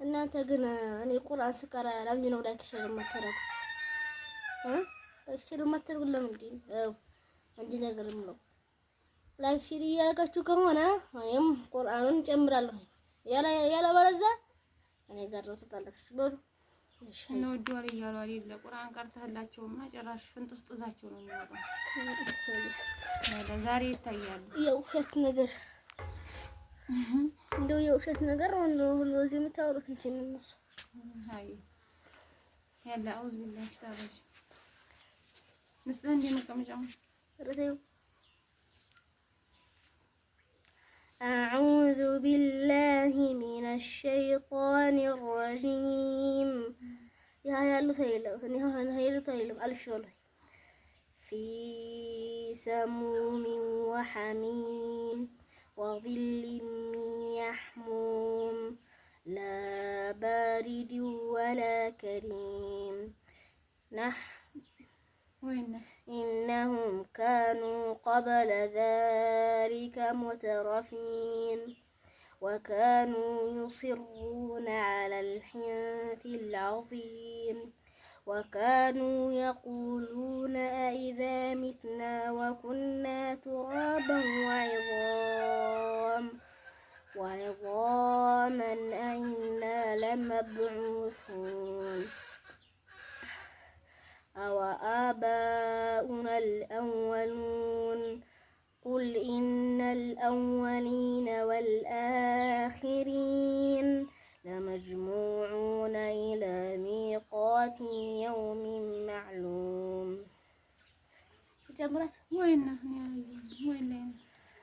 እናንተ ግን እኔ ቁርአን ስቀራ ለምንድን ነው ላይክ ሼር የማታደርጉት? ላይክ ሼር የማታደርጉት ለምንድን ነው? አንድ ነገርም ነው ላይክ ሼር እያደረጋችሁ ከሆነ እኔም ቁርአኑን ጨምራለሁ። ያለ ባለዛ እኔ ጋር ነው ተጣላችሁ በሉ። እሺ ነው ዶር እያሉ አይደል ቁርአን ቀርተህላቸውማ ጭራሽ ፍንጥስጥዛቸው ነው የሚወጣው። ለዛሬ ይታያሉ የውሸት ነገር እንደው የውሸት ነገር ነው ሁሉ እዚህ የምታወሩት እንጂ እነሱ አይ ያለ አውዝ ቢላህ ታባጅ ንስን እንደመቀመጫው ረተው أعوذ بالله من الشيطان الرجيم يا لو سيلم أنا هي لو سيلم ألف والله في سموم وحميم وظل من يحموم لا بارد ولا كريم إنهم كانوا قبل ذلك مترفين وكانوا يصرون على الحنث العظيم وكانوا يقولون أئذا متنا وكنا ترابا وعظاما أئنا لمبعوثون أو آباؤنا الأولون قل إن الأولين والآخرين لمجموعون إلى ميقات يوم معلوم. جمرت وين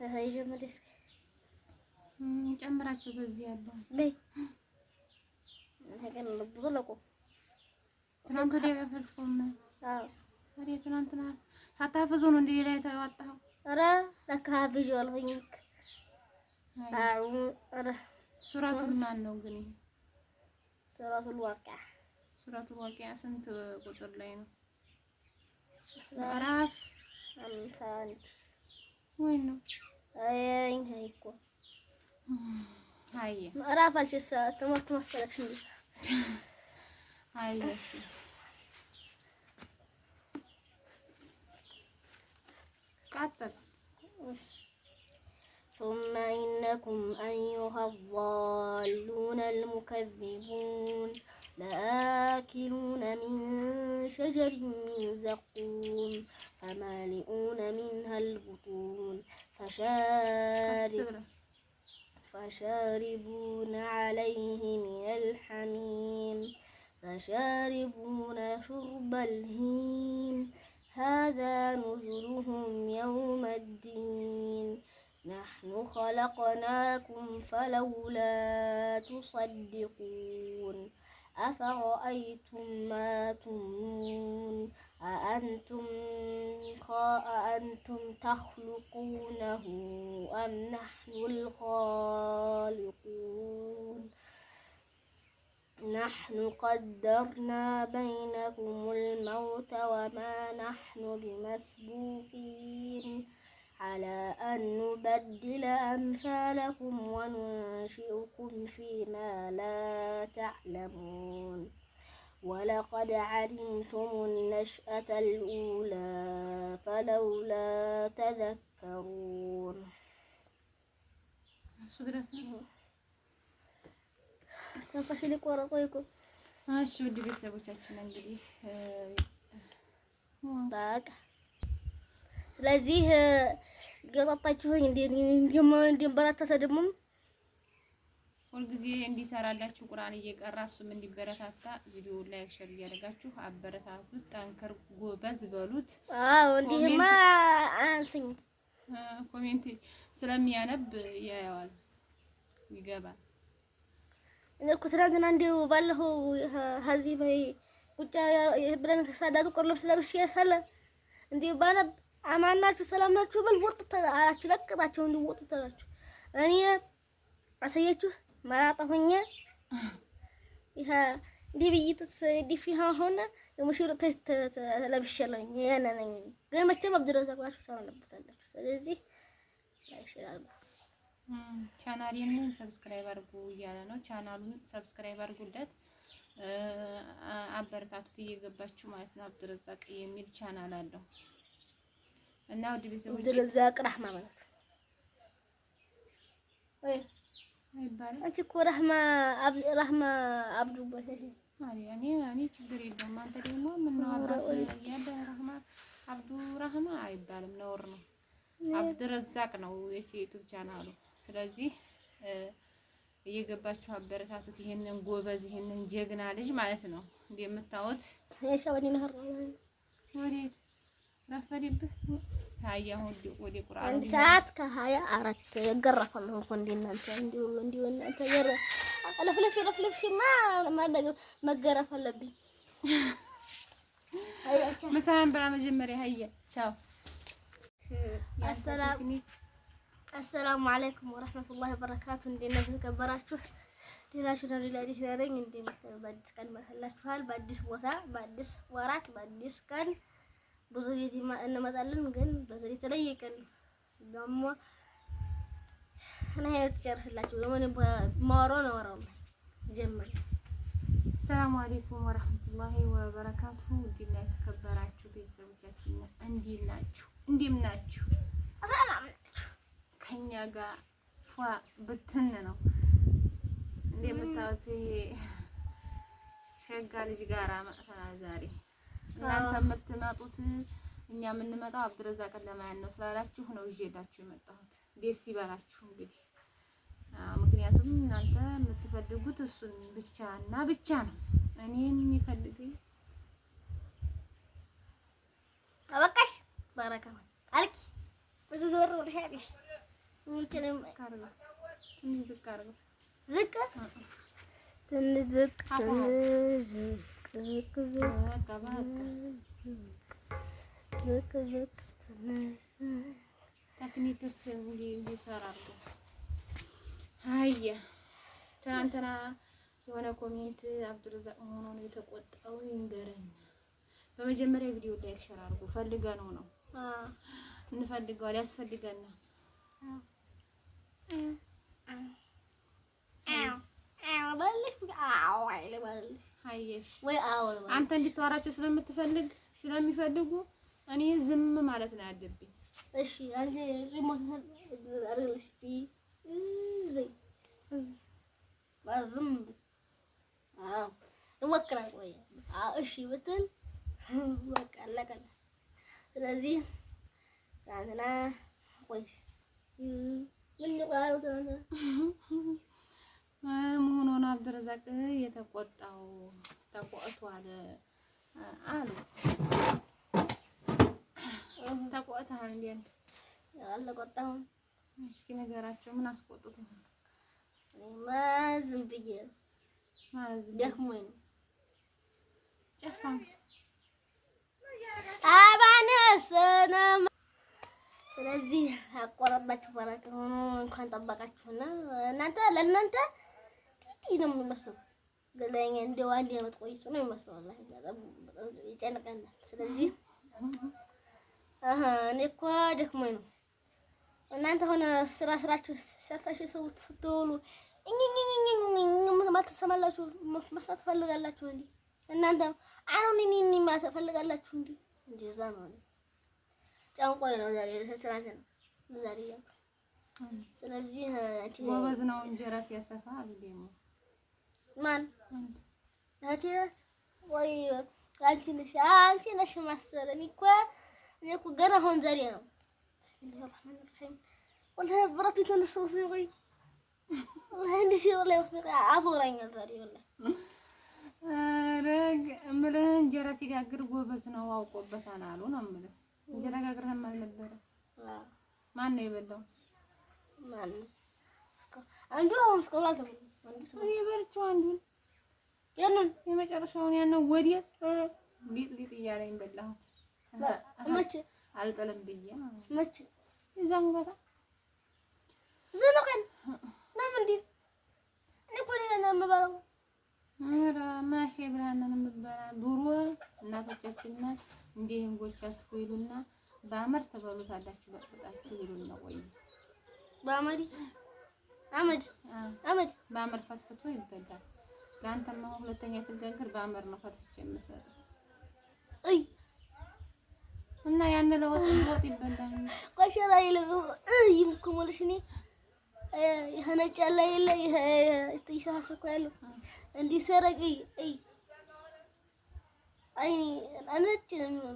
هاي جمرت ጨምራችሁ በዚህ ያለው በይ ነገር ብዙ ለቆ ትናንት ወዲያ ያፈዝከውና አዎ ወዲያ ትናንትና ሳታፈዘው ነው እንዴ ላይ ታወጣው? ኧረ ለካ ቪዥዋል ሆኝክ ኧረ ሱራቱል ማን ነው ግን ይሄ ሱራቱል ዋቂዓ ስንት ቁጥር ላይ ነው? ምዕራፍ 51 ወይ ነው? አይ እኮ አይ ምዕራፍ አልችሳ ትምህርት መሰለሽ እንዴ? አይ قاتل ثم إنكم أيها الضالون المكذبون لآكلون من شجر من زقوم فمالئون منها البطون فشاربون عليه من الحميم فشاربون شرب الهيم هذا نزلهم يوم الدين نحن خلقناكم فلولا تصدقون أفرأيتم ما تمنون أأنتم تخلقونه أم نحن الخالقون نحن قدرنا بينكم الموت وما نحن بمسبوقين على أن نبدل أمثالكم وننشئكم فيما لا تعلمون ولقد علمتم النشأة الأولى فلولا تذكرون ተንፈሽሊ ቆረቆይኩ እሺ ውድ ቤተሰቦቻችን እንግዲህ በቃ ስለዚህ ገጣጣችሁኝ እንዲበረታታ ደግሞ ሁልጊዜ እንዲሰራላችሁ ቁርአን እየቀራ እሱም እንዲበረታታ ቪዲዮ ላይክ ሼር እያደረጋችሁ አበረታቱት። ጠንከር ጎበዝ በሉት። አዎ እንዲህማ አንስኝ ኮሜንት ስለሚያነብ ያያዋል ይገባል። እኮ ትናንትና እንደው ባለፈው ሀዚህ በይ ቁጫ ብለን ከሳዳቱ ቆርለብ ስለብሽ ያሳለ እንዴው ባነብ አማናችሁ ሰላም ናችሁ በል ወጥተ አላችሁ ለቀጣችሁ እንዴው ወጥተ አላችሁ እኔ አሳያችሁ ማራጣ ሆኜ ይሄ ዲቪይት ዲፊሃ ሆነ ለሙሽሩ ተለብሽለኝ ያነነኝ ግን መቼም አብድረዛቋችሁ ሰላም ነብታላችሁ። ስለዚህ ላይሽላል ቻናሌን ሰብስክራይብ አድርጉ እያለ ነው። ቻናሉን ሰብስክራይብ አድርጉለት፣ አበረታቱት እየገባችሁ ማለት ነው። አብዱረዛቅ የሚል ቻናል አለው እና ወደ ቤተሰቦች አብዱረዛቅ ረህማ ማለት ወይ አይባልም። አንቺ እኮ ረህማ አብዱ በተሽ እኔ ችግር የለውም። አንተ ደግሞ ምን ነው አባት ያለ ረህማ አብዱ ረህማ አይባልም፣ ነውር ነው። አብዱረዛቅ ነው የዩቲዩብ ቻናሉ። ስለዚህ እየገባችሁ አበረታቱት። ይሄንን ጎበዝ ይሄንን ጀግና ልጅ ማለት ነው። እንደምታዩት የሻወኒ ነህር ወዴት ረፈደብህ? ታያ ወደ ቁርአን አንድ ሰዓት ከ24 ገረፋለሁ እኮ እንደናንተ እንዲሁ እናንተ ገረ ለፍለፍማ መገረፍ አለብኝ። ምሳን ብላ መጀመሪያ ሀያ ቻው። አሰላሙ አለይኩም ወራህመቱላሂ ወበረካቱ። እንዴት ተከበራችሁ? ዲናችሁ ነው ሊላዲህ ያረኝ እንደምታዩ በአዲስ ቀን መሰላችኋል። በአዲስ ቦታ፣ በአዲስ ወራት፣ በአዲስ ቀን ብዙ ጊዜ እንመጣለን። ግን በዚህ የተለየ ቀን ደግሞ እኔ ጨርስላችሁ ለምን ማወራው ነው ጀምር። ሰላም አለይኩም ወራህመቱላሂ ወበረካቱ። እንዴት ተከበራችሁ ቤተሰቦቻችን? እንዴት ናችሁ? እንዴም ናችሁ? ሰላም ከኛ ጋር ፏ ብትን ነው እንደምታዩት። ይሄ ሸጋ ልጅ ጋራ መጥተናል ዛሬ። እናንተ የምትመጡት እኛ የምንመጣው አብዱረዛቅን ለማየት ነው ስላላችሁ ነው ይዤላችሁ የመጣሁት። ደስ ይበላችሁ እንግዲህ። ምክንያቱም እናንተ የምትፈልጉት እሱን ብቻ እና ብቻ ነው። እኔን የሚፈልገኝ አበቃሽ ባረካው አልኪ ብዙ ዞር ወርሻለሽ ምንከለም ካርጋ ትንሽ ዝቅ አድርገው ዝቅ ትንሽ ዝቅ ዝቅ ታክኒክስ እንዲሰራሩ አያ ትናንትና የሆነ ኮሜንት አብዱረዛቅ ሆኖ ነው የተቆጣው። ይንገረኝ። በመጀመሪያ ቪዲዮ ላይክ ሼር አድርጉ። ፈልገነው ነው እንፈልገዋል፣ ያስፈልገናል። አንተ እንድታወራቸው ስለሚፈልጉ እኔ ዝም ማለት ነው ያለብኝ። እሺ አንቺ ሪሞት አርግልሽ ዝም እንሞክራለን። ቆይ እሺ ብትል በቃ አለቀ። ስለዚህ ትናንትና ቆይ ምን ይባላል መሆኑን አብዱረዛቅ የተቆጣው ተቆጥቷል አሉ። ተቆጥቷል እንዴ? አልተቆጣሁም። እስኪ ነገራቸው። ምን አስቆጥቶ? ዝም ብዬ ደክሞኝ ነው። ጨፋም አባነሰነም። ስለዚህ አቆረባችሁ ባረከ ሆኖ እንኳን ጠበቃችሁና እናንተ ለእናንተ ጥቂት ነው የሚመስለው። ገለኛ እንደው አንድ አመት ቆይቶ ነው የሚመስለው። ወላሂ በጣም ይጨንቀናል። ስለዚህ እኔ እኮ ደክሞኝ ነው። እናንተ ሆነ ስራችሁ ሰርታችሁ ሰው ስትውሉ ማለት ተሰማላችሁ መስራት ፈልጋላችሁ እንዴ? እናንተ አሁን እኔ ማለት ፈልጋላችሁ እንዴ? እንደዛ ነው። ጫንቆይ ነው ዛሬ ትናንት ነው ዛሬ ያው። ስለዚህ አንቺ ጎበዝ ነው እንጀራ ሲያሰፋ አይደለም ማን አንቺ ወይ አንቺ ነሽ መሰለኝ እኮ ገና አሁን ዛሬ ነው። ቢስሚላሂ ረህማን ረሂም ወላሂ ብረት የተነሳው ሲቆይ ወላሂ እንዲህ ሲወላ ወስነካ አዞራኛል ዛሬ ወላሂ። እምልህ እንጀራ ሲጋግር ጎበዝ ነው አውቆበታል አሉ ነው የምልህ። እንጀራ ጋግረህም አልነበረ? ማን ነው የበላው? ማን አንዱ እስካሁን አልተበላም። እኔ በልቼው አንዱን ያንን የመጨረሻውን ያንን ወዲያ ሊጥ እያለኝ በላሁት። መቼ አልጥልም ብዬ መቼ እዛው ቦታ ዘነቀን ለምንድን እኔ እኮ ነኝ የምበላው። ኧረ ማሼ ብርሃን ነው የምበላ። ድሮ እናቶቻችን እንደ ህንጎች አስፎ ይሉና በአመር ተበሉታላችሁ በጥጣችሁ ይሉና ቆይ በአመሪ አመድ አመድ በአመድ ፈትፍቶ ይበላል። ለአንተማ ሁለተኛ ስጋግር በአመድ ነው ፈትፍቼ የምሰጠው። እይ እና ያን ለወጥ ይበላል። ቆሸራ ይልም ይምኩሙልሽ እኔ ይሄ ነጭ ያለ የለ ይሄ ይሳሰኩ ያለው እንዲህ ሰረቅ እይ አይኔ አነጭ ነው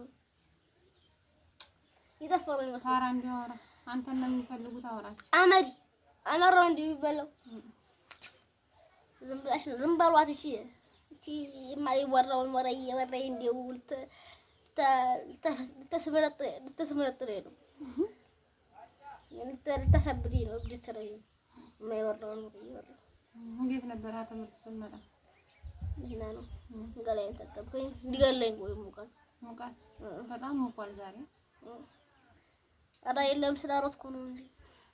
ይጠፋው ነው ታራ እንዲያወራ አንተን ነው የሚፈልጉት። አወራቸው አመድ አናራው እንደሚበላው ዝም ብላሽ ዝም በሏት። እቺ የማይወራውን ወሬ እየወራይ እንደው ተስመረጥረ ነው ተሰብዲ ነው ግትረ የማይወራውን ወሬ እየወራ። እንዴት ነበር ትምህርት ስመጣ? እና ነው ገላዬን ተጠብኩኝ እንዲገለኝ ወይ ሙቀት በጣም ሙቋል ዛሬ። አዳ የለም ስላሮጥኩ ነው እንዴ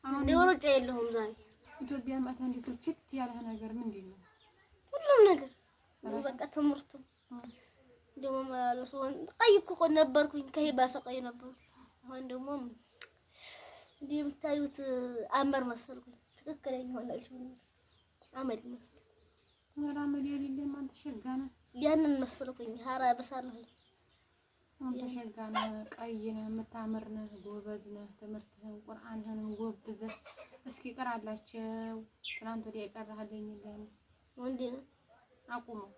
አሁን ወሮጭ የለውም ዛሬ። ኢትዮጵያ ማታ እንደ ስልችት ያለ ነገር ምንድን ነው? ሁሉም ነገር በቃ ትምህርቱ ደግሞ ማለት ነው። ቀይ እኮ ነበርኩኝ ከሄባሰ ቀይ ነበርኩ። አሁን ደግሞ እንዴ የምታዩት አመር መሰልኩኝ። ትክክለኛ ሆናልሽ አመድ መሰል ወራመድ የሌለም አንተ ሸጋና ያንን መሰልኩኝ። ሀራ በሳለሁ አንተ ሸጋና ቀይ ነህ፣ የምታምር ነህ፣ ጎበዝ ነህ። ትምህርትህን ቁርአንህን ጎብዘህ እስኪ ቅራላቸው። ትናንት ወዲያ የቀራህልኝ ለኔ ወንዴ ነው አቁመው